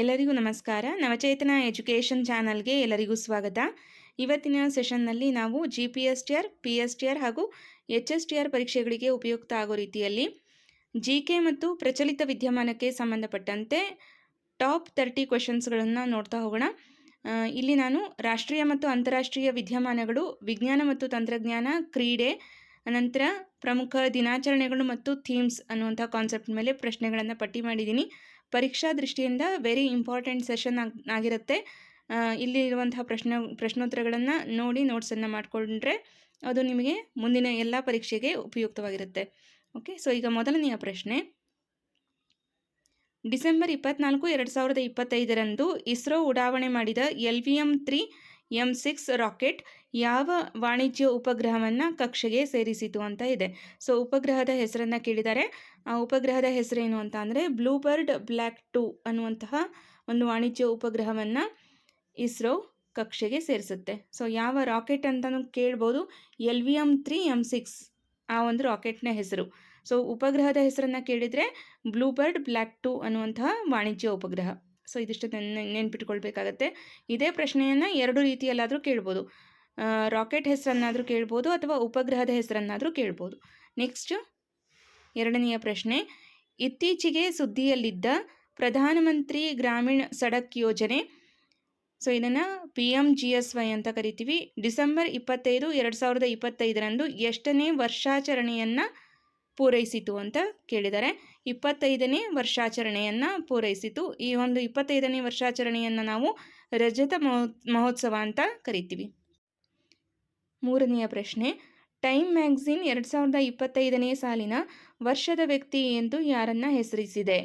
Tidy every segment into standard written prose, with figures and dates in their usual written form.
ಎಲ್ಲರಿಗೂ ನಮಸ್ಕಾರ. ನವಚೇತನ ಎಜುಕೇಷನ್ ಚಾನಲ್ಗೆ ಎಲ್ಲರಿಗೂ ಸ್ವಾಗತ. ಇವತ್ತಿನ ಸೆಷನ್ನಲ್ಲಿ ನಾವು GPSTR, PSTR ಹಾಗೂ HSTR ಪರೀಕ್ಷೆಗಳಿಗೆ ಉಪಯುಕ್ತ ಆಗೋ ರೀತಿಯಲ್ಲಿ GK ಮತ್ತು ಪ್ರಚಲಿತ ವಿದ್ಯಮಾನಕ್ಕೆ ಸಂಬಂಧಪಟ್ಟಂತೆ ಟಾಪ್ 30 ಕ್ವೆಶನ್ಸ್ಗಳನ್ನು ನೋಡ್ತಾ ಹೋಗೋಣ. ಇಲ್ಲಿ ನಾನು ರಾಷ್ಟ್ರೀಯ ಮತ್ತು ಅಂತಾರಾಷ್ಟ್ರೀಯ ವಿದ್ಯಮಾನಗಳು, ವಿಜ್ಞಾನ ಮತ್ತು ತಂತ್ರಜ್ಞಾನ, ಕ್ರೀಡೆ, ಅನಂತರ ಪ್ರಮುಖ ದಿನಾಚರಣೆಗಳು ಮತ್ತು ಥೀಮ್ಸ್ ಅನ್ನುವಂಥ ಕಾನ್ಸೆಪ್ಟ್ ಮೇಲೆ ಪ್ರಶ್ನೆಗಳನ್ನು ಪಟ್ಟಿ ಮಾಡಿದ್ದೀನಿ. ಪರೀಕ್ಷಾ ದೃಷ್ಟಿಯಿಂದ ವೆರಿ ಇಂಪಾರ್ಟೆಂಟ್ ಸೆಷನ್ ಆಗಿರುತ್ತೆ. ಇಲ್ಲಿರುವಂತಹ ಪ್ರಶ್ನೋತ್ತರಗಳನ್ನು ನೋಡಿ ನೋಟ್ಸನ್ನು ಮಾಡಿಕೊಂಡ್ರೆ ಅದು ನಿಮಗೆ ಮುಂದಿನ ಎಲ್ಲ ಪರೀಕ್ಷೆಗೆ ಉಪಯುಕ್ತವಾಗಿರುತ್ತೆ. ಓಕೆ, ಸೊ ಈಗ ಮೊದಲನೆಯ ಪ್ರಶ್ನೆ. ಡಿಸೆಂಬರ್ 24, 2025 ಇಸ್ರೋ ಉಡಾವಣೆ ಮಾಡಿದ LVM-3 M6 ರಾಕೆಟ್ ಯಾವ ವಾಣಿಜ್ಯ ಉಪಗ್ರಹವನ್ನು ಕಕ್ಷೆಗೆ ಸೇರಿಸಿತು ಅಂತ ಇದೆ. ಸೊ ಉಪಗ್ರಹದ ಹೆಸರನ್ನು ಕೇಳಿದ್ದಾರೆ. ಆ ಉಪಗ್ರಹದ ಹೆಸರೇನು ಅಂತ ಅಂದರೆ ಬ್ಲೂಬರ್ಡ್ ಬ್ಲ್ಯಾಕ್ 2 ಅನ್ನುವಂತಹ ಒಂದು ವಾಣಿಜ್ಯ ಉಪಗ್ರಹವನ್ನು ಇಸ್ರೋ ಕಕ್ಷೆಗೆ ಸೇರಿಸುತ್ತೆ. ಸೊ ಯಾವ ರಾಕೆಟ್ ಅಂತಲೂ ಕೇಳ್ಬೋದು. LVM-3 M6 ಆ ಒಂದು ರಾಕೆಟ್ನ ಹೆಸರು. ಸೊ ಉಪಗ್ರಹದ ಹೆಸರನ್ನು ಕೇಳಿದರೆ ಬ್ಲೂಬರ್ಡ್ ಬ್ಲ್ಯಾಕ್ 2 ಅನ್ನುವಂತಹ ವಾಣಿಜ್ಯ ಉಪಗ್ರಹ. ಸೊ ಇದಿಷ್ಟು ನೆನ್ಪಿಟ್ಕೊಳ್ಬೇಕಾಗತ್ತೆ. ಇದೇ ಪ್ರಶ್ನೆಯನ್ನು ಎರಡು ರೀತಿಯಲ್ಲಾದರೂ ಕೇಳ್ಬೋದು. ರಾಕೆಟ್ ಹೆಸರನ್ನಾದರೂ ಕೇಳ್ಬೋದು ಅಥವಾ ಉಪಗ್ರಹದ ಹೆಸರನ್ನಾದರೂ ಕೇಳ್ಬೋದು. ನೆಕ್ಸ್ಟ್ ಎರಡನೆಯ ಪ್ರಶ್ನೆ. ಇತ್ತೀಚೆಗೆ ಸುದ್ದಿಯಲ್ಲಿದ್ದ ಪ್ರಧಾನಮಂತ್ರಿ ಗ್ರಾಮೀಣ ಸಡಕ್ ಯೋಜನೆ, ಸೊ ಇದನ್ನು PMGSY ಅಂತ ಕರಿತೀವಿ, ಡಿಸೆಂಬರ್ 25, 2025 ಎಷ್ಟನೇ ವರ್ಷಾಚರಣೆಯನ್ನು ಪೂರೈಸಿತು ಅಂತ ಕೇಳಿದ್ದಾರೆ. 25ನೇ ವರ್ಷಾಚರಣೆಯನ್ನು ಪೂರೈಸಿತು. ಈ ಒಂದು 25ನೇ ವರ್ಷಾಚರಣೆಯನ್ನು ನಾವು ರಜತ ಮಹೋತ್ಸವ ಅಂತ ಕರಿತೀವಿ. ಮೂರನೆಯ ಪ್ರಶ್ನೆ. ಟೈಮ್ ಮ್ಯಾಗಝಿನ್ 2025ನೇ ಸಾಲಿನ ವರ್ಷದ ವ್ಯಕ್ತಿ ಎಂದು ಯಾರನ್ನು ಹೆಸರಿಸಿದೆ?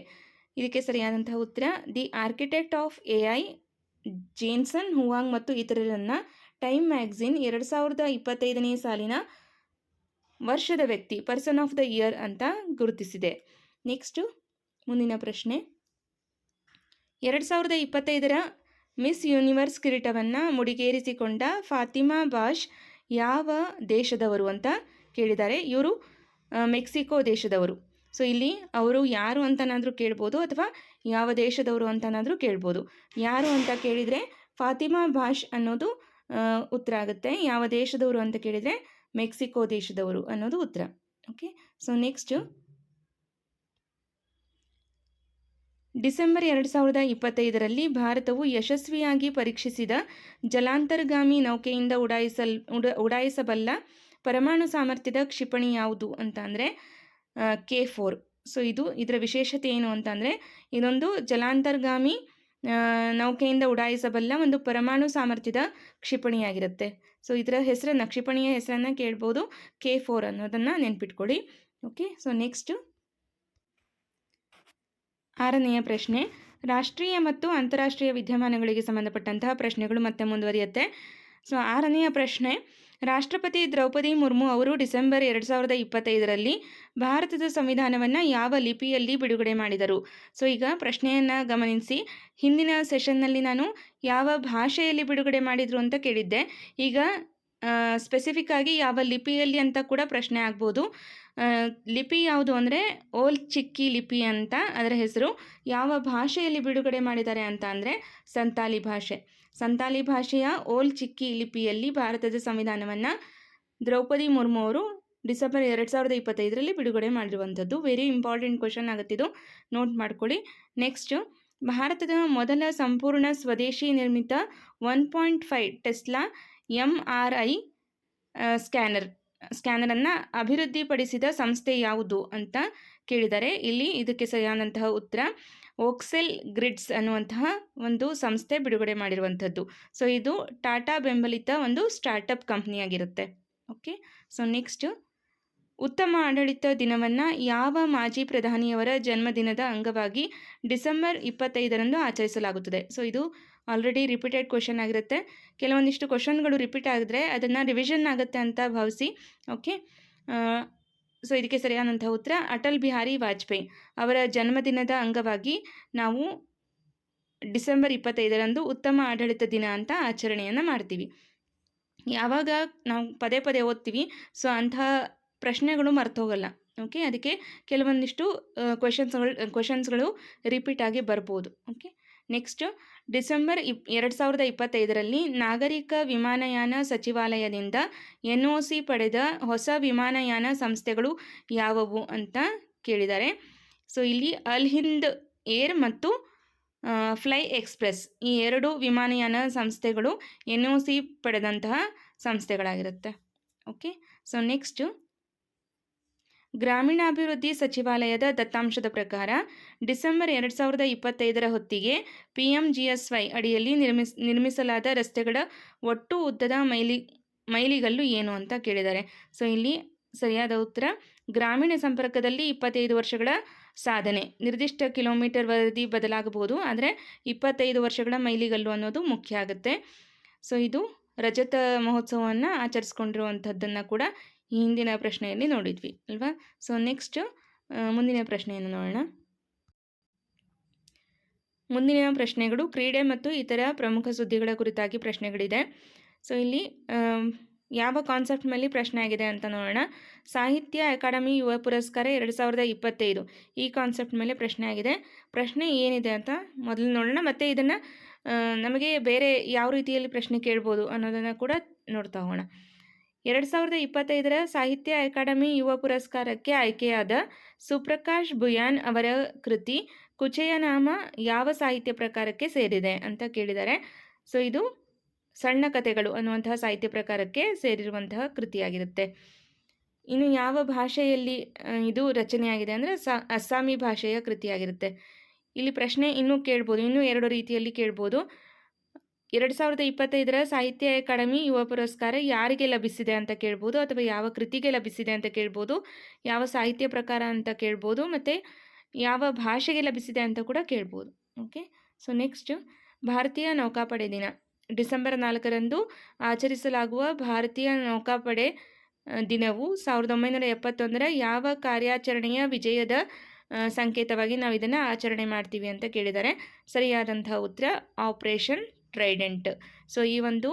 ಇದಕ್ಕೆ ಸರಿಯಾದಂತಹ ಉತ್ತರ the architect of AI Jensen Huang ಮತ್ತು ಇತರರನ್ನು ಟೈಮ್ ಮ್ಯಾಗಝಿನ್ 2025ನೇ ಸಾಲಿನ ವರ್ಷದ ವ್ಯಕ್ತಿ, ಪರ್ಸನ್ ಆಫ್ ದ ಇಯರ್ ಅಂತ ಗುರುತಿಸಿದೆ. ನೆಕ್ಸ್ಟು ಮುಂದಿನ ಪ್ರಶ್ನೆ. 2025ರ ಮಿಸ್ ಯೂನಿವರ್ಸ್ ಕಿರೀಟವನ್ನು ಮುಡಿಗೇರಿಸಿಕೊಂಡ ಫಾತಿಮಾ ಬಾಷ್ ಯಾವ ದೇಶದವರು ಅಂತ ಕೇಳಿದ್ದಾರೆ. ಇವರು ಮೆಕ್ಸಿಕೋ ದೇಶದವರು. ಸೊ ಇಲ್ಲಿ ಅವರು ಯಾರು ಅಂತನಾದರೂ ಕೇಳ್ಬೋದು ಅಥವಾ ಯಾವ ದೇಶದವರು ಅಂತನಾದರೂ ಕೇಳ್ಬೋದು. ಯಾರು ಅಂತ ಕೇಳಿದರೆ ಫಾತಿಮಾ ಬಾಷ್ ಅನ್ನೋದು ಉತ್ತರ ಆಗುತ್ತೆ. ಯಾವ ದೇಶದವರು ಅಂತ ಕೇಳಿದರೆ ಮೆಕ್ಸಿಕೋ ದೇಶದವರು ಅನ್ನೋದು ಉತ್ತರ. ಓಕೆ, ಸೊ ನೆಕ್ಸ್ಟ್ ಡಿಸೆಂಬರ್ 2025ರಲ್ಲಿ ಭಾರತವು ಯಶಸ್ವಿಯಾಗಿ ಪರೀಕ್ಷಿಸಿದ ಜಲಾಂತರ್ಗಾಮಿ ನೌಕೆಯಿಂದ ಉಡಾಯಿಸಬಲ್ಲ ಪರಮಾಣು ಸಾಮರ್ಥ್ಯದ ಕ್ಷಿಪಣಿ ಯಾವುದು ಅಂತ ಅಂದರೆ K4. ಸೊ ಇದರ ವಿಶೇಷತೆ ಏನು ಅಂತಂದರೆ ಇದೊಂದು ಜಲಾಂತರ್ಗಾಮಿ ನೌಕೆಯಿಂದ ಉಡಾಯಿಸಬಲ್ಲ ಒಂದು ಪರಮಾಣು ಸಾಮರ್ಥ್ಯದ ಕ್ಷಿಪಣಿಯಾಗಿರುತ್ತೆ. ಸೊ ಇದರ ಹೆಸರನ್ನು, ಕ್ಷಿಪಣಿಯ ಹೆಸರನ್ನು ಕೇಳ್ಬೋದು, K4 ಅನ್ನೋದನ್ನು ನೆನ್ಪಿಟ್ಕೊಳ್ಳಿ. ಓಕೆ, ಸೊ ನೆಕ್ಸ್ಟ್ ಆರನೆಯ ಪ್ರಶ್ನೆ. ರಾಷ್ಟ್ರೀಯ ಮತ್ತು ಅಂತಾರಾಷ್ಟ್ರೀಯ ವಿದ್ಯಮಾನಗಳಿಗೆ ಸಂಬಂಧಪಟ್ಟಂತಹ ಪ್ರಶ್ನೆಗಳು ಮತ್ತೆ ಮುಂದುವರಿಯುತ್ತೆ. ಸೊ ಆರನೆಯ ಪ್ರಶ್ನೆ. ರಾಷ್ಟ್ರಪತಿ ದ್ರೌಪದಿ ಮುರ್ಮು ಅವರು ಡಿಸೆಂಬರ್ 2025ರಲ್ಲಿ ಭಾರತದ ಸಂವಿಧಾನವನ್ನು ಯಾವ ಲಿಪಿಯಲ್ಲಿ ಬಿಡುಗಡೆ ಮಾಡಿದರು? ಸೊ ಈಗ ಪ್ರಶ್ನೆಯನ್ನು ಗಮನಿಸಿ. ಹಿಂದಿನ ಸೆಷನ್ನಲ್ಲಿ ನಾನು ಯಾವ ಭಾಷೆಯಲ್ಲಿ ಬಿಡುಗಡೆ ಮಾಡಿದರು ಅಂತ ಕೇಳಿದ್ದೆ. ಈಗ ಸ್ಪೆಸಿಫಿಕ್ ಆಗಿ ಯಾವ ಲಿಪಿಯಲ್ಲಿ ಅಂತ ಕೂಡ ಪ್ರಶ್ನೆ ಆಗ್ಬೋದು. ಲಿಪಿ ಯಾವುದು ಅಂದರೆ ಓಲ್ ಚಿಕ್ಕಿ ಲಿಪಿ ಅಂತ ಅದರ ಹೆಸರು. ಯಾವ ಭಾಷೆಯಲ್ಲಿ ಬಿಡುಗಡೆ ಮಾಡಿದ್ದಾರೆ ಅಂತ ಅಂದರೆ ಸಂತಾಲಿ ಭಾಷೆ. ಸಂತಾಲಿ ಭಾಷೆಯ ಓಲ್ ಚಿಕ್ಕಿ ಲಿಪಿಯಲ್ಲಿ ಭಾರತದ ಸಂವಿಧಾನವನ್ನು ದ್ರೌಪದಿ ಮುರ್ಮು ಅವರು ಡಿಸೆಂಬರ್ 2025ರಲ್ಲಿ ಬಿಡುಗಡೆ ಮಾಡಿರುವಂಥದ್ದು. ವೆರಿ ಇಂಪಾರ್ಟೆಂಟ್ ಕ್ವೆಶನ್ ಆಗುತ್ತಿದ್ದು, ನೋಟ್ ಮಾಡ್ಕೊಳ್ಳಿ. ನೆಕ್ಸ್ಟ್, ಭಾರತದ ಮೊದಲ ಸಂಪೂರ್ಣ ಸ್ವದೇಶಿ ನಿರ್ಮಿತ 1.5 ಟೆಸ್ಲಾ MRI ಸ್ಕ್ಯಾನರನ್ನು ಅಭಿವೃದ್ಧಿಪಡಿಸಿದ ಸಂಸ್ಥೆ ಯಾವುದು ಅಂತ ಕೇಳಿದ್ದಾರೆ. ಇಲ್ಲಿ ಇದಕ್ಕೆ ಸರಿಯಾದಂತಹ ಉತ್ತರ ಓಕ್ಸೆಲ್ ಗ್ರಿಡ್ಸ್ ಅನ್ನುವಂತಹ ಒಂದು ಸಂಸ್ಥೆ ಬಿಡುಗಡೆ ಮಾಡಿರುವಂಥದ್ದು. ಸೊ ಇದು ಟಾಟಾ ಬೆಂಬಲಿತ ಒಂದು ಸ್ಟಾರ್ಟಪ್ ಕಂಪ್ನಿಯಾಗಿರುತ್ತೆ. ಓಕೆ, ಸೊ ನೆಕ್ಸ್ಟ್, ಉತ್ತಮ ಆಡಳಿತ ದಿನವನ್ನು ಯಾವ ಮಾಜಿ ಪ್ರಧಾನಿಯವರ ಜನ್ಮದಿನದ ಅಂಗವಾಗಿ ಡಿಸೆಂಬರ್ 25ರಂದು ಆಚರಿಸಲಾಗುತ್ತದೆ? ಸೊ ಇದು ಆಲ್ರೆಡಿ ರಿಪೀಟೆಡ್ ಕ್ವೆಶನ್ ಆಗಿರುತ್ತೆ. ಕೆಲವೊಂದಿಷ್ಟು ಕ್ವೆಶನ್ಗಳು ರಿಪೀಟ್ ಆಗಿದ್ರೆ ಅದನ್ನು ರಿವಿಷನ್ ಆಗುತ್ತೆ ಅಂತ ಭಾವಿಸಿ. ಓಕೆ, ಸೊ ಇದಕ್ಕೆ ಸರಿಯಾದಂತಹ ಉತ್ತರ ಅಟಲ್ ಬಿಹಾರಿ ವಾಜಪೇಯಿ ಅವರ ಜನ್ಮದಿನದ ಅಂಗವಾಗಿ ನಾವು ಡಿಸೆಂಬರ್ 25ರಂದು ಉತ್ತಮ ಆಡಳಿತ ದಿನ ಅಂತ ಆಚರಣೆಯನ್ನು ಮಾಡ್ತೀವಿ. ಯಾವಾಗ ನಾವು ಪದೇ ಪದೇ ಓದ್ತೀವಿ, ಸೊ ಅಂತಹ ಪ್ರಶ್ನೆಗಳು ಮರ್ತೋಗಲ್ಲ. ಓಕೆ, ಅದಕ್ಕೆ ಕೆಲವೊಂದಿಷ್ಟು ಕ್ವೆಶನ್ಸ್ಗಳು ರಿಪೀಟ್ ಆಗಿ ಬರ್ಬೋದು. ಓಕೆ, ನೆಕ್ಸ್ಟ್ ಡಿಸೆಂಬರ್ 2025ರಲ್ಲಿ ನಾಗರಿಕ ವಿಮಾನಯಾನ ಸಚಿವಾಲಯದಿಂದ NOC ಪಡೆದ ಹೊಸ ವಿಮಾನಯಾನ ಸಂಸ್ಥೆಗಳು ಯಾವುವು ಅಂತ ಕೇಳಿದ್ದಾರೆ. ಸೊ ಇಲ್ಲಿ ಅಲ್ ಹಿಂದ್ ಏರ್ ಮತ್ತು ಫ್ಲೈ ಎಕ್ಸ್‌ಪ್ರೆಸ್ ಈ ಎರಡು ವಿಮಾನಯಾನ ಸಂಸ್ಥೆಗಳು NOC ಪಡೆದಂತಹ ಸಂಸ್ಥೆಗಳಾಗಿರುತ್ತೆ. ಓಕೆ, ಸೊ ನೆಕ್ಸ್ಟ್ ಗ್ರಾಮೀಣಾಭಿವೃದ್ಧಿ ಸಚಿವಾಲಯದ ದತ್ತಾಂಶದ ಪ್ರಕಾರ ಡಿಸೆಂಬರ್ 2025ರ ಹೊತ್ತಿಗೆ PMGSY ಅಡಿಯಲ್ಲಿ ನಿರ್ಮಿಸಲಾದ ರಸ್ತೆಗಳ ಒಟ್ಟು ಉದ್ದದ ಮೈಲಿಗಲ್ಲು ಏನು ಅಂತ ಕೇಳಿದ್ದಾರೆ. ಸೊ ಇಲ್ಲಿ ಸರಿಯಾದ ಉತ್ತರ ಗ್ರಾಮೀಣ ಸಂಪರ್ಕದಲ್ಲಿ 25 ವರ್ಷಗಳ ಸಾಧನೆ. ನಿರ್ದಿಷ್ಟ ಕಿಲೋಮೀಟರ್ ವರದಿ ಬದಲಾಗಬಹುದು, ಆದರೆ 25 ವರ್ಷಗಳ ಮೈಲಿಗಲ್ಲು ಅನ್ನೋದು ಮುಖ್ಯ ಆಗುತ್ತೆ. ಸೊ ಇದು ರಜತ ಮಹೋತ್ಸವವನ್ನು ಆಚರಿಸ್ಕೊಂಡಿರುವಂಥದ್ದನ್ನು ಕೂಡ ಈ ಹಿಂದಿನ ಪ್ರಶ್ನೆಯಲ್ಲಿ ನೋಡಿದ್ವಿ ಅಲ್ವಾ. ಸೊ ನೆಕ್ಸ್ಟ್ ಮುಂದಿನ ಪ್ರಶ್ನೆಯನ್ನು ನೋಡೋಣ. ಮುಂದಿನ ಪ್ರಶ್ನೆಗಳು ಕ್ರೀಡೆ ಮತ್ತು ಇತರ ಪ್ರಮುಖ ಸುದ್ದಿಗಳ ಕುರಿತಾಗಿ ಪ್ರಶ್ನೆಗಳಿದೆ. ಸೊ ಇಲ್ಲಿ ಯಾವ ಕಾನ್ಸೆಪ್ಟ್ ಮೇಲೆ ಪ್ರಶ್ನೆ ಆಗಿದೆ ಅಂತ ನೋಡೋಣ. ಸಾಹಿತ್ಯ ಅಕಾಡೆಮಿ ಯುವ ಪುರಸ್ಕಾರ 2025 ಈ ಕಾನ್ಸೆಪ್ಟ್ ಮೇಲೆ ಪ್ರಶ್ನೆ ಆಗಿದೆ. ಪ್ರಶ್ನೆ ಏನಿದೆ ಅಂತ ಮೊದಲು ನೋಡೋಣ, ಮತ್ತು ಇದನ್ನು ನಮಗೆ ಬೇರೆ ಯಾವ ರೀತಿಯಲ್ಲಿ ಪ್ರಶ್ನೆ ಕೇಳ್ಬೋದು ಅನ್ನೋದನ್ನು ಕೂಡ ನೋಡ್ತಾ ಹೋಗೋಣ. 2025ರ ಸಾಹಿತ್ಯ ಅಕಾಡೆಮಿ ಯುವ ಪುರಸ್ಕಾರಕ್ಕೆ ಆಯ್ಕೆಯಾದ ಸುಪ್ರಕಾಶ್ ಭುಯಾನ್ ಅವರ ಕೃತಿ ಕುಚೇಯನಾಮ ಯಾವ ಸಾಹಿತ್ಯ ಪ್ರಕಾರಕ್ಕೆ ಸೇರಿದೆ ಅಂತ ಕೇಳಿದ್ದಾರೆ. ಸೊ ಇದು ಸಣ್ಣ ಕಥೆಗಳು ಅನ್ನುವಂತಹ ಸಾಹಿತ್ಯ ಪ್ರಕಾರಕ್ಕೆ ಸೇರಿರುವಂತಹ ಕೃತಿಯಾಗಿರುತ್ತೆ. ಇನ್ನು ಯಾವ ಭಾಷೆಯಲ್ಲಿ ಇದು ರಚನೆಯಾಗಿದೆ ಅಂದರೆ ಅಸ್ಸಾಮಿ ಭಾಷೆಯ ಕೃತಿಯಾಗಿರುತ್ತೆ. ಇಲ್ಲಿ ಪ್ರಶ್ನೆ ಇನ್ನೂ ಕೇಳ್ಬೋದು, ಇನ್ನೂ ಎರಡು ರೀತಿಯಲ್ಲಿ ಕೇಳ್ಬೋದು. 2025ರ ಸಾಹಿತ್ಯ ಅಕಾಡೆಮಿ ಯುವ ಪುರಸ್ಕಾರ ಯಾರಿಗೆ ಲಭಿಸಿದೆ ಅಂತ ಕೇಳ್ಬೋದು, ಅಥವಾ ಯಾವ ಕೃತಿಗೆ ಲಭಿಸಿದೆ ಅಂತ ಕೇಳ್ಬೋದು, ಯಾವ ಸಾಹಿತ್ಯ ಪ್ರಕಾರ ಅಂತ ಕೇಳ್ಬೋದು, ಮತ್ತು ಯಾವ ಭಾಷೆಗೆ ಲಭಿಸಿದೆ ಅಂತ ಕೂಡ ಕೇಳ್ಬೋದು. ಓಕೆ, ಸೊ ನೆಕ್ಸ್ಟ್ ಭಾರತೀಯ ನೌಕಾಪಡೆ ದಿನ ಡಿಸೆಂಬರ್ 4ರಂದು ಆಚರಿಸಲಾಗುವ ಭಾರತೀಯ ನೌಕಾಪಡೆ ದಿನವು 1971ರ ಯಾವ ಕಾರ್ಯಾಚರಣೆಯ ವಿಜಯದ ಸಂಕೇತವಾಗಿ ನಾವು ಇದನ್ನು ಆಚರಣೆ ಮಾಡ್ತೀವಿ ಅಂತ ಕೇಳಿದ್ದಾರೆ. ಸರಿಯಾದಂತಹ ಉತ್ತರ ಆಪರೇಷನ್ ಟ್ರೈಡೆಂಟ್. ಸೊ ಈ ಒಂದು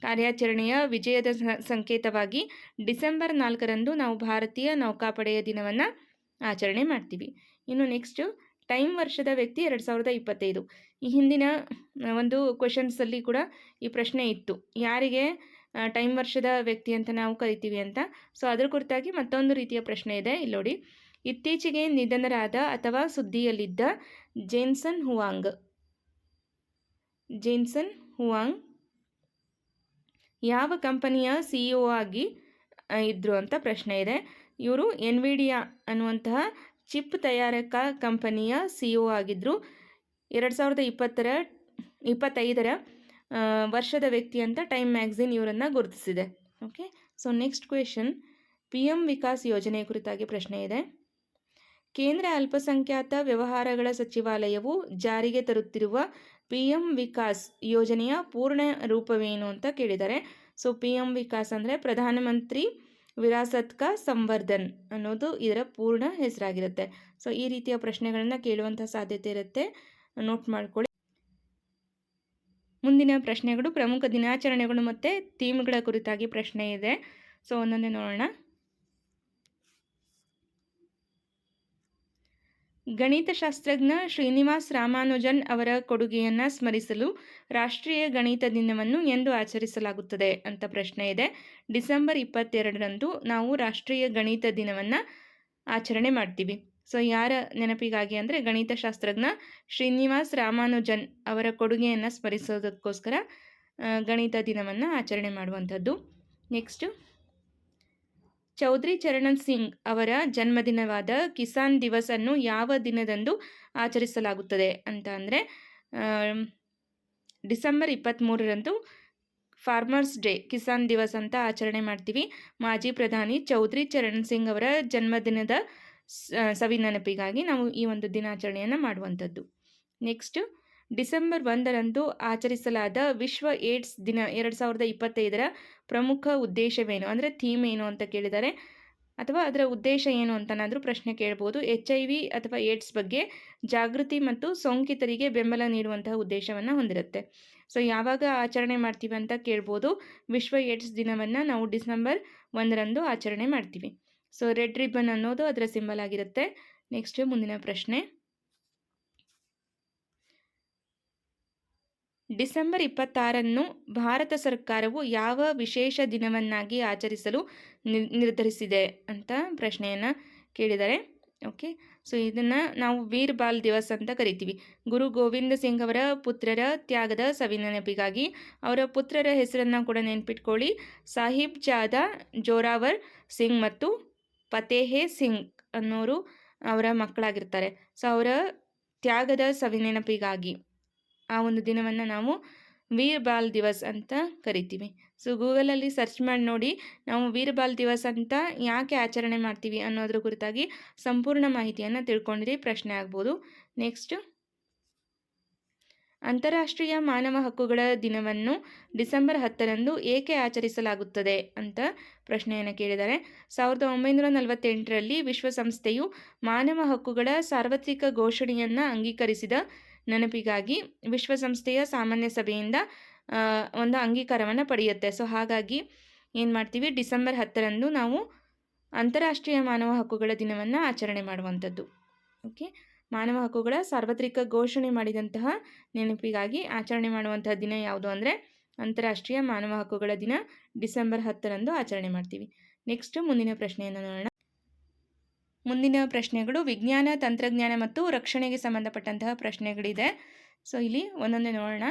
ಕಾರ್ಯಾಚರಣೆಯ ವಿಜಯದ ಸಂಕೇತವಾಗಿ ಡಿಸೆಂಬರ್ 4ರಂದು ನಾವು ಭಾರತೀಯ ನೌಕಾಪಡೆಯ ದಿನವನ್ನು ಆಚರಣೆ ಮಾಡ್ತೀವಿ. ಇನ್ನು ನೆಕ್ಸ್ಟು ಟೈಮ್ ವರ್ಷದ ವ್ಯಕ್ತಿ 2025 ಈ ಹಿಂದಿನ ಒಂದು ಕ್ವೆಶನ್ಸಲ್ಲಿ ಕೂಡ ಈ ಪ್ರಶ್ನೆ ಇತ್ತು, ಯಾರಿಗೆ ಟೈಮ್ ವರ್ಷದ ವ್ಯಕ್ತಿ ಅಂತ ನಾವು ಕರಿತೀವಿ ಅಂತ. ಸೊ ಅದರ ಕುರಿತಾಗಿ ಮತ್ತೊಂದು ರೀತಿಯ ಪ್ರಶ್ನೆ ಇದೆ ಇಲ್ಲಿ ನೋಡಿ. ಇತ್ತೀಚೆಗೆ ನಿಧನರಾದ ಅಥವಾ ಸುದ್ದಿಯಲ್ಲಿದ್ದ ಜೇನ್ಸನ್ ಹುವಾಂಗ್ ಯಾವ ಕಂಪನಿಯ CEO ಆಗಿ ಇದ್ದರು ಅಂತ ಪ್ರಶ್ನೆ ಇದೆ. ಇವರು NVIDIA ಅನ್ನುವಂತಹ ಚಿಪ್ ತಯಾರಕ ಕಂಪನಿಯ CEO ಆಗಿದ್ದರು. 2025ರ ವರ್ಷದ ವ್ಯಕ್ತಿ ಅಂತ ಟೈಮ್ ಮ್ಯಾಗಝಿನ್ ಇವರನ್ನು ಗುರುತಿಸಿದೆ. Okay, so next question PM Vikas ಯೋಜನೆ ಕುರಿತಾಗಿ ಪ್ರಶ್ನೆ ಇದೆ. ಕೇಂದ್ರ ಅಲ್ಪಸಂಖ್ಯಾತ ವ್ಯವಹಾರಗಳ ಸಚಿವಾಲಯವು ಜಾರಿಗೆ ತರುತ್ತಿರುವ PM ವಿಕಾಸ್ ಯೋಜನೆಯ ಪೂರ್ಣ ರೂಪವೇನು ಅಂತ ಕೇಳಿದ್ದಾರೆ. ಸೊ PM ವಿಕಾಸ್ ಅಂದರೆ ಪ್ರಧಾನಮಂತ್ರಿ ವಿರಾಸತ್ ಕಾ ಸಂವರ್ಧನ್ ಅನ್ನೋದು ಇದರ ಪೂರ್ಣ ಹೆಸರಾಗಿರುತ್ತೆ. ಸೊ ಈ ರೀತಿಯ ಪ್ರಶ್ನೆಗಳನ್ನು ಕೇಳುವಂಥ ಸಾಧ್ಯತೆ ಇರುತ್ತೆ, ನೋಟ್ ಮಾಡ್ಕೊಳ್ಳಿ. ಮುಂದಿನ ಪ್ರಶ್ನೆಗಳು ಪ್ರಮುಖ ದಿನಾಚರಣೆಗಳು ಮತ್ತು ಥೀಮ್ಗಳ ಕುರಿತಾಗಿ ಪ್ರಶ್ನೆ ಇದೆ. ಸೊ ಒಂದೊಂದೇ ನೋಡೋಣ. ಗಣಿತಶಾಸ್ತ್ರಜ್ಞ ಶ್ರೀನಿವಾಸ್ ರಾಮಾನುಜನ್ ಅವರ ಕೊಡುಗೆಯನ್ನು ಸ್ಮರಿಸಲು ರಾಷ್ಟ್ರೀಯ ಗಣಿತ ದಿನವನ್ನು ಎಂದು ಆಚರಿಸಲಾಗುತ್ತದೆ ಅಂತ ಪ್ರಶ್ನೆ ಇದೆ. ಡಿಸೆಂಬರ್ 22ರಂದು ನಾವು ರಾಷ್ಟ್ರೀಯ ಗಣಿತ ದಿನವನ್ನು ಆಚರಣೆ ಮಾಡ್ತೀವಿ. ಸೊ ಯಾರ ನೆನಪಿಗಾಗಿ ಅಂದರೆ ಗಣಿತಶಾಸ್ತ್ರಜ್ಞ ಶ್ರೀನಿವಾಸ್ ರಾಮಾನುಜನ್ ಅವರ ಕೊಡುಗೆಯನ್ನು ಸ್ಮರಿಸೋದಕ್ಕೋಸ್ಕರ ಗಣಿತ ದಿನವನ್ನು ಆಚರಣೆ ಮಾಡುವಂಥದ್ದು. ನೆಕ್ಸ್ಟು ಚೌಧರಿ ಚರಣ್ ಸಿಂಗ್ ಅವರ ಜನ್ಮದಿನವಾದ ಕಿಸಾನ್ ದಿವಸ್ ಅನ್ನು ಯಾವ ದಿನದಂದು ಆಚರಿಸಲಾಗುತ್ತದೆ ಅಂತ ಅಂದರೆ ಡಿಸೆಂಬರ್ 23ರಂದು ಫಾರ್ಮರ್ಸ್ ಡೇ ಕಿಸಾನ್ ದಿವಸ್ ಅಂತ ಆಚರಣೆ ಮಾಡ್ತೀವಿ. ಮಾಜಿ ಪ್ರಧಾನಿ ಚೌಧರಿ ಚರಣ್ ಸಿಂಗ್ ಅವರ ಜನ್ಮದಿನದ ಸವಿನೆನಪಿಗಾಗಿ ನಾವು ಈ ಒಂದು ದಿನಾಚರಣೆಯನ್ನು ಮಾಡುವಂಥದ್ದು. ನೆಕ್ಸ್ಟು ಡಿಸೆಂಬರ್ 1ರಂದು ಆಚರಿಸಲಾದ ವಿಶ್ವ ಏಡ್ಸ್ ದಿನ 2025ರ ಪ್ರಮುಖ ಉದ್ದೇಶವೇನು ಅಂದರೆ ಥೀಮ್ ಏನು ಅಂತ ಕೇಳಿದ್ದಾರೆ, ಅಥವಾ ಅದರ ಉದ್ದೇಶ ಏನು ಅಂತನಾದರೂ ಪ್ರಶ್ನೆ ಕೇಳ್ಬೋದು. HIV ಅಥವಾ ಏಡ್ಸ್ ಬಗ್ಗೆ ಜಾಗೃತಿ ಮತ್ತು ಸೋಂಕಿತರಿಗೆ ಬೆಂಬಲ ನೀಡುವಂತಹ ಉದ್ದೇಶವನ್ನು ಹೊಂದಿರುತ್ತೆ. ಸೊ ಯಾವಾಗ ಆಚರಣೆ ಮಾಡ್ತೀವಿ ಅಂತ ಕೇಳ್ಬೋದು. ವಿಶ್ವ ಏಡ್ಸ್ ದಿನವನ್ನು ನಾವು ಡಿಸೆಂಬರ್ 1ರಂದು ಆಚರಣೆ ಮಾಡ್ತೀವಿ. ಸೊ ರೆಡ್ ರಿಬ್ಬನ್ ಅನ್ನೋದು ಅದರ ಸಿಂಬಲ್ ಆಗಿರುತ್ತೆ. ನೆಕ್ಸ್ಟ್ ಮುಂದಿನ ಪ್ರಶ್ನೆ, ಡಿಸೆಂಬರ್ 26 ಭಾರತ ಸರ್ಕಾರವು ಯಾವ ವಿಶೇಷ ದಿನವನ್ನಾಗಿ ಆಚರಿಸಲು ನಿರ್ಧರಿಸಿದೆ ಅಂತ ಪ್ರಶ್ನೆಯನ್ನು ಕೇಳಿದ್ದಾರೆ. ಓಕೆ, ಸೊ ಇದನ್ನು ನಾವು ವೀರ್ ಬಾಲ್ ದಿವಸ್ ಅಂತ ಕರಿತೀವಿ. ಗುರು ಗೋವಿಂದ ಸಿಂಗ್ ಅವರ ಪುತ್ರರ ತ್ಯಾಗದ ಸವಿನೆನಪಿಗಾಗಿ ಅವರ ಪುತ್ರರ ಹೆಸರನ್ನು ಕೂಡ ನೆನ್ಪಿಟ್ಕೊಳ್ಳಿ. ಸಾಹಿಬ್ ಜಾದಾ ಜೋರಾವರ್ ಸಿಂಗ್ ಮತ್ತು ಫತೇಹ್ ಸಿಂಗ್ ಅನ್ನೋರು ಅವರ ಮಕ್ಕಳಾಗಿರ್ತಾರೆ. ಸೊ ಅವರ ತ್ಯಾಗದ ಸವಿನೆನಪಿಗಾಗಿ ಆ ಒಂದು ದಿನವನ್ನು ನಾವು ವೀರ್ ಬಾಲ್ ದಿವಸ್ ಅಂತ ಕರಿತೀವಿ. ಸೊ ಗೂಗಲಲ್ಲಿ ಸರ್ಚ್ ಮಾಡಿ ನೋಡಿ, ನಾವು ವೀರ್ ಬಾಲ್ ದಿವಸ್ ಅಂತ ಯಾಕೆ ಆಚರಣೆ ಮಾಡ್ತೀವಿ ಅನ್ನೋದ್ರ ಕುರಿತಾಗಿ ಸಂಪೂರ್ಣ ಮಾಹಿತಿಯನ್ನು ತಿಳ್ಕೊಂಡಿರಿ, ಪ್ರಶ್ನೆ ಆಗ್ಬೋದು. ನೆಕ್ಸ್ಟ್, ಅಂತಾರಾಷ್ಟ್ರೀಯ ಮಾನವ ಹಕ್ಕುಗಳ ದಿನವನ್ನು ಡಿಸೆಂಬರ್ 10 ಏಕೆ ಆಚರಿಸಲಾಗುತ್ತದೆ ಅಂತ ಪ್ರಶ್ನೆಯನ್ನು ಕೇಳಿದ್ದಾರೆ. 1948ರಲ್ಲಿ ವಿಶ್ವಸಂಸ್ಥೆಯು ಮಾನವ ಹಕ್ಕುಗಳ ಸಾರ್ವತ್ರಿಕ ಘೋಷಣೆಯನ್ನು ಅಂಗೀಕರಿಸಿದ ನೆನಪಿಗಾಗಿ ವಿಶ್ವಸಂಸ್ಥೆಯ ಸಾಮಾನ್ಯ ಸಭೆಯಿಂದ ಒಂದು ಅಂಗೀಕಾರವನ್ನು ಪಡೆಯುತ್ತೆ. ಸೊ ಹಾಗಾಗಿ ಏನು ಮಾಡ್ತೀವಿ, ಡಿಸೆಂಬರ್ 10 ನಾವು ಅಂತಾರಾಷ್ಟ್ರೀಯ ಮಾನವ ಹಕ್ಕುಗಳ ದಿನವನ್ನು ಆಚರಣೆ ಮಾಡುವಂಥದ್ದು. ಓಕೆ, ಮಾನವ ಹಕ್ಕುಗಳ ಸಾರ್ವತ್ರಿಕ ಘೋಷಣೆ ಮಾಡಿದಂತಹ ನೆನಪಿಗಾಗಿ ಆಚರಣೆ ಮಾಡುವಂತಹ ದಿನ ಯಾವುದು ಅಂದರೆ ಅಂತಾರಾಷ್ಟ್ರೀಯ ಮಾನವ ಹಕ್ಕುಗಳ ದಿನ ಡಿಸೆಂಬರ್ 10 ಆಚರಣೆ ಮಾಡ್ತೀವಿ. ನೆಕ್ಸ್ಟ್, ಮುಂದಿನ ಪ್ರಶ್ನೆಯನ್ನು ನೋಡೋಣ. ಮುಂದಿನ ಪ್ರಶ್ನೆಗಳು ವಿಜ್ಞಾನ, ತಂತ್ರಜ್ಞಾನ ಮತ್ತು ರಕ್ಷಣೆಗೆ ಸಂಬಂಧಪಟ್ಟಂತಹ ಪ್ರಶ್ನೆಗಳಿದೆ. ಸೊ ಇಲ್ಲಿ ಒಂದೊಂದೇ ನೋಡೋಣ.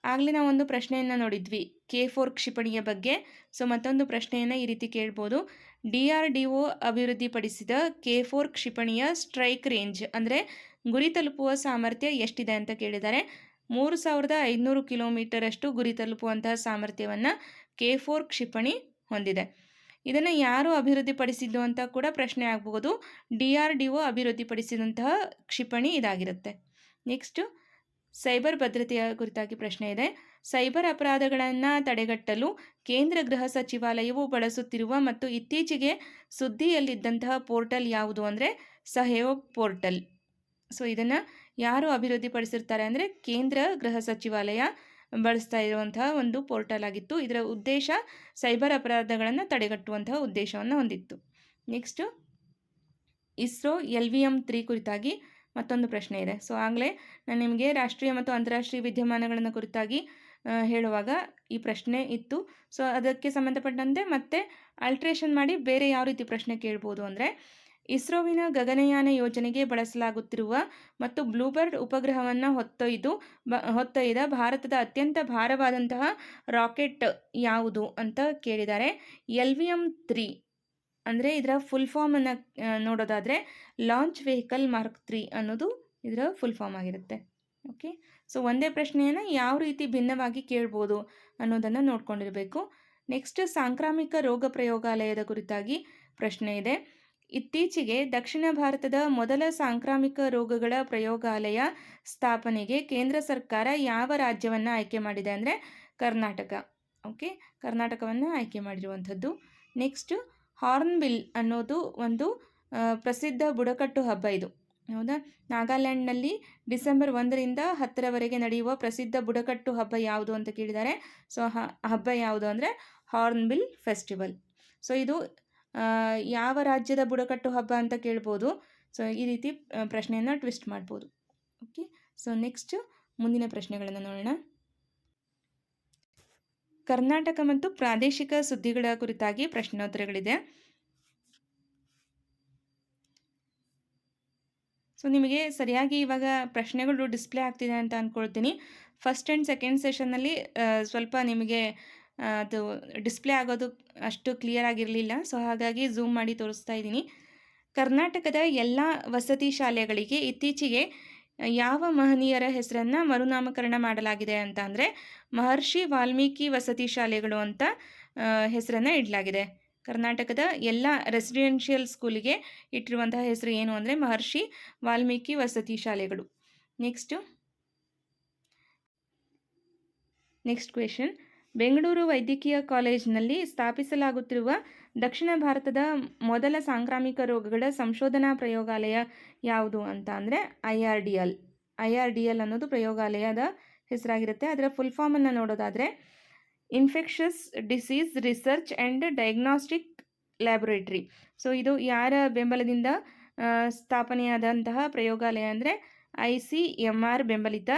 ಆಗಲೇ ನಾವು ಒಂದು ಪ್ರಶ್ನೆಯನ್ನು ನೋಡಿದ್ವಿ K4 ಕ್ಷಿಪಣಿಯ ಬಗ್ಗೆ. ಸೊ ಮತ್ತೊಂದು ಪ್ರಶ್ನೆಯನ್ನು ಈ ರೀತಿ ಕೇಳ್ಬೋದು. DRDO ಅಭಿವೃದ್ಧಿಪಡಿಸಿದ K4 ಕ್ಷಿಪಣಿಯ ಸ್ಟ್ರೈಕ್ ರೇಂಜ್ ಅಂದರೆ ಗುರಿ ತಲುಪುವ ಸಾಮರ್ಥ್ಯ ಎಷ್ಟಿದೆ ಅಂತ ಕೇಳಿದ್ದಾರೆ. 3500 ಕಿಲೋಮೀಟರ್ ಅಷ್ಟು ಗುರಿ ತಲುಪುವಂತಹ ಸಾಮರ್ಥ್ಯವನ್ನು K4 ಕ್ಷಿಪಣಿ ಹೊಂದಿದೆ. ಇದನ್ನು ಯಾರು ಅಭಿವೃದ್ಧಿಪಡಿಸಿದ್ದು ಅಂತ ಕೂಡ ಪ್ರಶ್ನೆ ಆಗಬಹುದು. DRDO ಅಭಿವೃದ್ಧಿಪಡಿಸಿದಂತಹ ಕ್ಷಿಪಣಿ ಇದಾಗಿರುತ್ತೆ. ನೆಕ್ಸ್ಟು, ಸೈಬರ್ ಭದ್ರತೆಯ ಕುರಿತಾಗಿ ಪ್ರಶ್ನೆ ಇದೆ. ಸೈಬರ್ ಅಪರಾಧಗಳನ್ನು ತಡೆಗಟ್ಟಲು ಕೇಂದ್ರ ಗೃಹ ಸಚಿವಾಲಯವು ಬಳಸುತ್ತಿರುವ ಮತ್ತು ಇತ್ತೀಚೆಗೆ ಸುದ್ದಿಯಲ್ಲಿದ್ದಂತಹ ಪೋರ್ಟಲ್ ಯಾವುದು ಅಂದರೆ ಸಹಯೋಗ್ ಪೋರ್ಟಲ್. ಸೊ ಇದನ್ನು ಯಾರು ಅಭಿವೃದ್ಧಿಪಡಿಸಿರ್ತಾರೆ ಅಂದರೆ ಕೇಂದ್ರ ಗೃಹ ಸಚಿವಾಲಯ ಬಳಸ್ತಾ ಇರುವಂತಹ ಒಂದು ಪೋರ್ಟಲ್ ಆಗಿತ್ತು. ಇದರ ಉದ್ದೇಶ ಸೈಬರ್ ಅಪರಾಧಗಳನ್ನು ತಡೆಗಟ್ಟುವಂತಹ ಉದ್ದೇಶವನ್ನು ಹೊಂದಿತ್ತು. ನೆಕ್ಸ್ಟು, ಇಸ್ರೋ LVM-3 ಕುರಿತಾಗಿ ಮತ್ತೊಂದು ಪ್ರಶ್ನೆ ಇದೆ. ಸೊ ಆಗಲೇ ನಾನು ನಿಮಗೆ ರಾಷ್ಟ್ರೀಯ ಮತ್ತು ಅಂತಾರಾಷ್ಟ್ರೀಯ ವಿದ್ಯಮಾನಗಳನ್ನು ಕುರಿತಾಗಿ ಹೇಳುವಾಗ ಈ ಪ್ರಶ್ನೆ ಇತ್ತು. ಸೊ ಅದಕ್ಕೆ ಸಂಬಂಧಪಟ್ಟಂತೆ ಮತ್ತೆ ಆಲ್ಟ್ರೇಷನ್ ಮಾಡಿ ಬೇರೆ ಯಾವ ರೀತಿ ಪ್ರಶ್ನೆ ಕೇಳ್ಬೋದು ಅಂದರೆ, ಇಸ್ರೋವಿನ ಗಗನಯಾನ ಯೋಜನೆಗೆ ಬಳಸಲಾಗುತ್ತಿರುವ ಮತ್ತು ಬ್ಲೂಬರ್ಡ್ ಉಪಗ್ರಹವನ್ನು ಹೊತ್ತೊಯ್ದ ಭಾರತದ ಅತ್ಯಂತ ಭಾರವಾದಂತಹ ರಾಕೆಟ್ ಯಾವುದು ಅಂತ ಕೇಳಿದ್ದಾರೆ. LVM-3 ಅಂದರೆ ಇದರ ಫುಲ್ ಫಾರ್ಮನ್ನು ನೋಡೋದಾದರೆ ಲಾಂಚ್ ವೆಹಿಕಲ್ ಮಾರ್ಕ್ 3 ಅನ್ನೋದು ಇದರ ಫುಲ್ ಫಾರ್ಮ್ ಆಗಿರುತ್ತೆ. ಓಕೆ, ಸೊ ಒಂದೇ ಪ್ರಶ್ನೆಯನ್ನು ಯಾವ ರೀತಿ ಭಿನ್ನವಾಗಿ ಕೇಳ್ಬೋದು ಅನ್ನೋದನ್ನು ನೋಡ್ಕೊಂಡಿರಬೇಕು. ನೆಕ್ಸ್ಟ್, ಸಾಂಕ್ರಾಮಿಕ ರೋಗ ಪ್ರಯೋಗಾಲಯದ ಕುರಿತಾಗಿ ಪ್ರಶ್ನೆ ಇದೆ. ಇತ್ತೀಚೆಗೆ ದಕ್ಷಿಣ ಭಾರತದ ಮೊದಲ ಸಾಂಕ್ರಾಮಿಕ ರೋಗಗಳ ಪ್ರಯೋಗಾಲಯ ಸ್ಥಾಪನೆಗೆ ಕೇಂದ್ರ ಸರ್ಕಾರ ಯಾವ ರಾಜ್ಯವನ್ನು ಆಯ್ಕೆ ಮಾಡಿದೆ ಅಂದರೆ ಕರ್ನಾಟಕ. ಓಕೆ, ಕರ್ನಾಟಕವನ್ನು ಆಯ್ಕೆ ಮಾಡಿರುವಂಥದ್ದು. ನೆಕ್ಸ್ಟು, ಹಾರ್ನ್ಬಿಲ್ ಅನ್ನೋದು ಒಂದು ಪ್ರಸಿದ್ಧ ಬುಡಕಟ್ಟು ಹಬ್ಬ. ಇದು ಹೌದಾ, ನಾಗಾಲ್ಯಾಂಡ್ನಲ್ಲಿ ಡಿಸೆಂಬರ್ 1ರಿಂದ 10ರವರೆಗೆ ನಡೆಯುವ ಪ್ರಸಿದ್ಧ ಬುಡಕಟ್ಟು ಹಬ್ಬ ಯಾವುದು ಅಂತ ಕೇಳಿದ್ದಾರೆ. ಸೊ ಹಬ್ಬ ಯಾವುದು ಅಂದರೆ ಹಾರ್ನ್ಬಿಲ್ ಫೆಸ್ಟಿವಲ್. ಸೊ ಇದು ಯಾವ ರಾಜ್ಯದ ಬುಡಕಟ್ಟು ಹಬ್ಬ ಅಂತ ಕೇಳ್ಬೋದು. ಸೊ ಈ ರೀತಿ ಪ್ರಶ್ನೆಯನ್ನು ಟ್ವಿಸ್ಟ್ ಮಾಡ್ಬೋದು. ಓಕೆ, ಸೊ ನೆಕ್ಸ್ಟ್ ಮುಂದಿನ ಪ್ರಶ್ನೆಗಳನ್ನು ನೋಡೋಣ. ಕರ್ನಾಟಕ ಮತ್ತು ಪ್ರಾದೇಶಿಕ ಸುದ್ದಿಗಳ ಕುರಿತಾಗಿ ಪ್ರಶ್ನೋತ್ತರಗಳಿದೆ. ಸೊ ನಿಮಗೆ ಸರಿಯಾಗಿ ಇವಾಗ ಪ್ರಶ್ನೆಗಳು ಡಿಸ್ಪ್ಲೇ ಆಗ್ತಿದೆ ಅಂತ ಅಂದ್ಕೊಳ್ತೀನಿ. ಫಸ್ಟ್ ಆ್ಯಂಡ್ ಸೆಕೆಂಡ್ ಸೆಷನ್ನಲ್ಲಿ ಸ್ವಲ್ಪ ನಿಮಗೆ ಅದು ಡಿಸ್ಪ್ಲೇ ಆಗೋದು ಅಷ್ಟು ಕ್ಲಿಯರ್ ಆಗಿರಲಿಲ್ಲ. ಸೊ ಹಾಗಾಗಿ ಝೂಮ್ ಮಾಡಿ ತೋರಿಸ್ತಾ ಇದ್ದೀನಿ. ಕರ್ನಾಟಕದ ಎಲ್ಲ ವಸತಿ ಶಾಲೆಗಳಿಗೆ ಇತ್ತೀಚೆಗೆ ಯಾವ ಮಹನೀಯರ ಹೆಸರನ್ನು ಮರುನಾಮಕರಣ ಮಾಡಲಾಗಿದೆ ಅಂತ ಅಂದರೆ ಮಹರ್ಷಿ ವಾಲ್ಮೀಕಿ ವಸತಿ ಶಾಲೆಗಳು ಅಂತ ಹೆಸರನ್ನು ಇಡಲಾಗಿದೆ. ಕರ್ನಾಟಕದ ಎಲ್ಲ ರೆಸಿಡೆನ್ಷಿಯಲ್ ಸ್ಕೂಲಿಗೆ ಇಟ್ಟಿರುವಂತಹ ಹೆಸರು ಏನು ಅಂದರೆ ಮಹರ್ಷಿ ವಾಲ್ಮೀಕಿ ವಸತಿ ಶಾಲೆಗಳು. ನೆಕ್ಸ್ಟ್ ಕ್ವೆಶನ್, ಬೆಂಗಳೂರು ವೈದ್ಯಕೀಯ ಕಾಲೇಜಿನಲ್ಲಿ ಸ್ಥಾಪಿಸಲಾಗುತ್ತಿರುವ ದಕ್ಷಿಣ ಭಾರತದ ಮೊದಲ ಸಾಂಕ್ರಾಮಿಕ ರೋಗಗಳ ಸಂಶೋಧನಾ ಪ್ರಯೋಗಾಲಯ ಯಾವುದು ಅಂತ ಅಂದರೆ IRDL ಅನ್ನೋದು ಪ್ರಯೋಗಾಲಯದ ಹೆಸರಾಗಿರುತ್ತೆ. ಅದರ ಫುಲ್ ಫಾರ್ಮನ್ನು ನೋಡೋದಾದರೆ infectious disease research and diagnostic laboratory. So ಇದು ಯಾರ ಬೆಂಬಲದಿಂದ ಸ್ಥಾಪನೆಯಾದಂತಹ ಪ್ರಯೋಗಾಲಯ ಅಂದರೆ ICMR ಬೆಂಬಲಿತ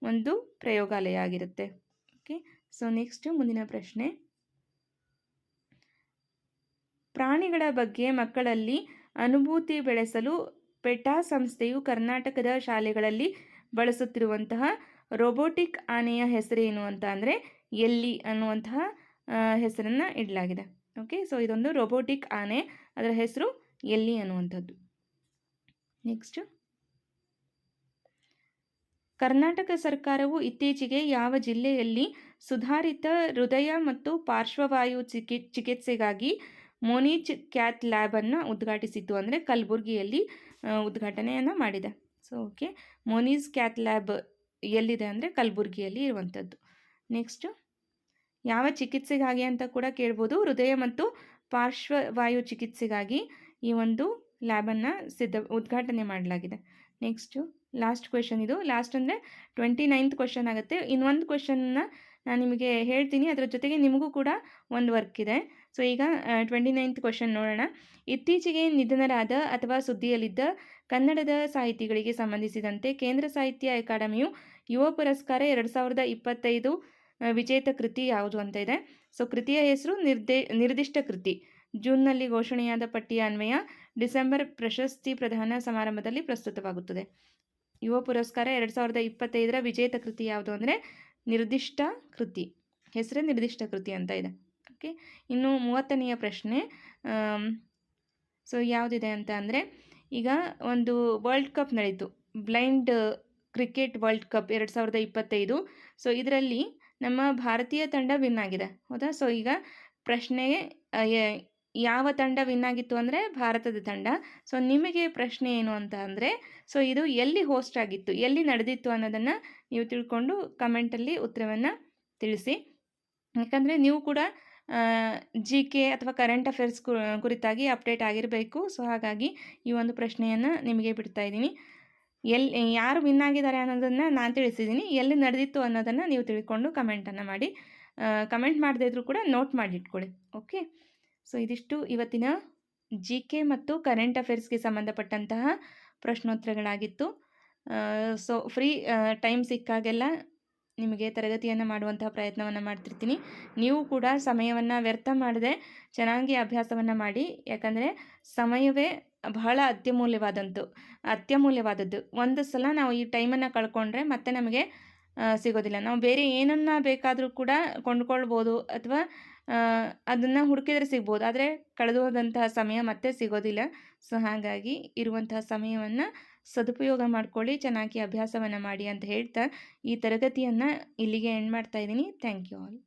ಒಂದು ಪ್ರಯೋಗಾಲಯ ಆಗಿರುತ್ತೆ. ಓಕೆ, ಸೊ ನೆಕ್ಸ್ಟ್ ಮುಂದಿನ ಪ್ರಶ್ನೆ. ಪ್ರಾಣಿಗಳ ಬಗ್ಗೆ ಮಕ್ಕಳಲ್ಲಿ ಅನುಭೂತಿ ಬೆಳೆಸಲು ಪೆಟಾ ಸಂಸ್ಥೆಯು ಕರ್ನಾಟಕದ ಶಾಲೆಗಳಲ್ಲಿ ಬಳಸುತ್ತಿರುವಂತಹ ರೋಬೋಟಿಕ್ ಆನೆಯ ಹೆಸರೇನು ಅಂತ ಅಂದರೆ ಎಲ್ಲಿ ಅನ್ನುವಂತಹ ಹೆಸರನ್ನು ಇಡಲಾಗಿದೆ. ಓಕೆ, ಸೊ ಇದೊಂದು ರೋಬೋಟಿಕ್ ಆನೆ, ಅದರ ಹೆಸರು ಎಲ್ಲಿ ಅನ್ನುವಂಥದ್ದು. ನೆಕ್ಸ್ಟ್, ಕರ್ನಾಟಕ ಸರ್ಕಾರವು ಇತ್ತೀಚೆಗೆ ಯಾವ ಜಿಲ್ಲೆಯಲ್ಲಿ ಸುಧಾರಿತ ಹೃದಯ ಮತ್ತು ಪಾರ್ಶ್ವವಾಯು ಚಿಕಿತ್ಸೆಗಾಗಿ ಮೊನೀಜ್ ಕ್ಯಾತ್ ಲ್ಯಾಬನ್ನು ಉದ್ಘಾಟಿಸಿತು ಅಂದರೆ ಕಲಬುರಗಿಯಲ್ಲಿ ಉದ್ಘಾಟನೆಯನ್ನು ಮಾಡಿದೆ. ಸೊ ಓಕೆ, ಮೊನೀಜ್ ಕ್ಯಾತ್ ಲ್ಯಾಬ್ ಎಲ್ಲಿದೆ ಅಂದರೆ ಕಲಬುರಗಿಯಲ್ಲಿ ಇರುವಂಥದ್ದು. ನೆಕ್ಸ್ಟು, ಯಾವ ಚಿಕಿತ್ಸೆಗಾಗಿ ಅಂತ ಕೂಡ ಕೇಳ್ಬೋದು. ಹೃದಯ ಮತ್ತು ಪಾರ್ಶ್ವವಾಯು ಚಿಕಿತ್ಸೆಗಾಗಿ ಈ ಒಂದು ಲ್ಯಾಬನ್ನು ಉದ್ಘಾಟನೆ ಮಾಡಲಾಗಿದೆ. ನೆಕ್ಸ್ಟು ಲಾಸ್ಟ್ ಕ್ವೆಶನ್, ಇದು ಲಾಸ್ಟ್ ಅಂದರೆ 29th ಕ್ವೆಶನ್ ಆಗುತ್ತೆ. ಇನ್ನೊಂದು ಕ್ವೆಶನ್ನ ನಾನು ನಿಮಗೆ ಹೇಳ್ತೀನಿ, ಅದರ ಜೊತೆಗೆ ನಿಮಗೂ ಕೂಡ ಒಂದು ವರ್ಕ್ ಇದೆ. ಸೊ ಈಗ 29th ಕ್ವೆಶನ್ ನೋಡೋಣ. ಇತ್ತೀಚೆಗೆ ನಿಧನರಾದ ಅಥವಾ ಸುದ್ದಿಯಲ್ಲಿದ್ದ ಕನ್ನಡದ ಸಾಹಿತಿಗಳಿಗೆ ಸಂಬಂಧಿಸಿದಂತೆ ಕೇಂದ್ರ ಸಾಹಿತ್ಯ ಅಕಾಡೆಮಿಯು ಯುವ ಪುರಸ್ಕಾರ 2025 ವಿಜೇತ ಕೃತಿ ಯಾವುದು ಅಂತ ಇದೆ. ಸೊ ಕೃತಿಯ ಹೆಸರು ನಿರ್ದಿಷ್ಟ ಕೃತಿ. ಜೂನ್ನಲ್ಲಿ ಘೋಷಣೆಯಾದ ಪಟ್ಟಿಯ ಅನ್ವಯ ಡಿಸೆಂಬರ್ ಪ್ರಶಸ್ತಿ ಪ್ರದಾನ ಸಮಾರಂಭದಲ್ಲಿ ಪ್ರಸ್ತುತವಾಗುತ್ತದೆ. ಯುವ ಪುರಸ್ಕಾರ 2025 ವಿಜೇತ ಕೃತಿ ಯಾವುದು ಅಂದರೆ ನಿರ್ದಿಷ್ಟ ಕೃತಿ, ಹೆಸರೇ ನಿರ್ದಿಷ್ಟ ಕೃತಿ ಅಂತ ಇದೆ. ಓಕೆ, ಇನ್ನು 30ನೆಯ ಪ್ರಶ್ನೆ. ಸೊ ಯಾವುದಿದೆ ಅಂತ ಅಂದರೆ, ಈಗ ಒಂದು ವರ್ಲ್ಡ್ ಕಪ್ ನಡೀತು, blind cricket world cup 2025. So ಇದರಲ್ಲಿ ನಮ್ಮ ಭಾರತೀಯ ತಂಡ ವಿನ್ ಆಗಿದೆ, ಹೌದಾ? ಸೊ ಈಗ ಪ್ರಶ್ನೆಗೆ ಯಾವ ತಂಡ ವಿನ್ ಆಗಿತ್ತು ಅಂದರೆ ಭಾರತದ ತಂಡ. ಸೊ ನಿಮಗೆ ಪ್ರಶ್ನೆ ಏನು ಅಂತ ಅಂದರೆ, ಸೊ ಇದು ಎಲ್ಲಿ ಹೋಸ್ಟ್ ಆಗಿತ್ತು, ಎಲ್ಲಿ ನಡೆದಿತ್ತು ಅನ್ನೋದನ್ನು ನೀವು ತಿಳ್ಕೊಂಡು ಕಮೆಂಟಲ್ಲಿ ಉತ್ತರವನ್ನು ತಿಳಿಸಿ. ಯಾಕಂದರೆ ನೀವು ಕೂಡ GK ಅಥವಾ ಕರೆಂಟ್ ಅಫೇರ್ಸ್ ಕುರಿತಾಗಿ ಅಪ್ಡೇಟ್ ಆಗಿರಬೇಕು. ಸೊ ಹಾಗಾಗಿ ಈ ಒಂದು ಪ್ರಶ್ನೆಯನ್ನು ನಿಮಗೆ ಬಿಡ್ತಾ ಇದ್ದೀನಿ. ಯಾರು ವಿನ್ ಆಗಿದ್ದಾರೆ ಅನ್ನೋದನ್ನು ನಾನು ತಿಳಿಸಿದ್ದೀನಿ, ಎಲ್ಲಿ ನಡೆದಿತ್ತು ಅನ್ನೋದನ್ನು ನೀವು ತಿಳ್ಕೊಂಡು ಕಮೆಂಟನ್ನು ಮಾಡಿ. ಕಮೆಂಟ್ ಮಾಡದೇ ಇದ್ರೂ ಕೂಡ ನೋಟ್ ಮಾಡಿ ಇಟ್ಕೊಳ್ಳಿ. ಓಕೆ, ಸೊ ಇದಿಷ್ಟು ಇವತ್ತಿನ GK ಮತ್ತು ಕರೆಂಟ್ ಅಫೇರ್ಸ್ಗೆ ಸಂಬಂಧಪಟ್ಟಂತಹ ಪ್ರಶ್ನೋತ್ತರಗಳಾಗಿತ್ತು. ಸೊ ಫ್ರೀ ಟೈಮ್ ಸಿಕ್ಕಾಗೆಲ್ಲ ನಿಮಗೆ ತರಗತಿಯನ್ನು ಮಾಡುವಂತಹ ಪ್ರಯತ್ನವನ್ನು ಮಾಡ್ತಿರ್ತೀನಿ. ನೀವು ಕೂಡ ಸಮಯವನ್ನು ವ್ಯರ್ಥ ಮಾಡದೆ ಚೆನ್ನಾಗಿ ಅಭ್ಯಾಸವನ್ನು ಮಾಡಿ. ಯಾಕಂದರೆ ಸಮಯವೇ ಬಹಳ ಅತ್ಯಮೂಲ್ಯವಾದದ್ದು. ಒಂದು ಸಲ ನಾವು ಈ ಟೈಮನ್ನು ಕಳ್ಕೊಂಡ್ರೆ ಮತ್ತೆ ನಮಗೆ ಸಿಗೋದಿಲ್ಲ. ನಾವು ಬೇರೆ ಏನನ್ನು ಬೇಕಾದರೂ ಕೂಡ ಕೊಂಡ್ಕೊಳ್ಬೋದು ಅಥವಾ ಅದನ್ನು ಹುಡುಕಿದರೆ ಸಿಗ್ಬೋದು, ಆದರೆ ಕಳೆದು ಹೋದಂತಹ ಸಮಯ ಮತ್ತೆ ಸಿಗೋದಿಲ್ಲ. ಸೊ ಹಾಗಾಗಿ ಇರುವಂತಹ ಸಮಯವನ್ನು ಸದುಪಯೋಗ ಮಾಡ್ಕೊಳ್ಳಿ, ಚೆನ್ನಾಗಿ ಅಭ್ಯಾಸವನ್ನು ಮಾಡಿ ಅಂತ ಹೇಳ್ತಾ ಈ ತರಗತಿಯನ್ನು ಇಲ್ಲಿಗೆ ಎಂಡ್ ಮಾಡ್ತಾ ಇದ್ದೀನಿ. Thank you all.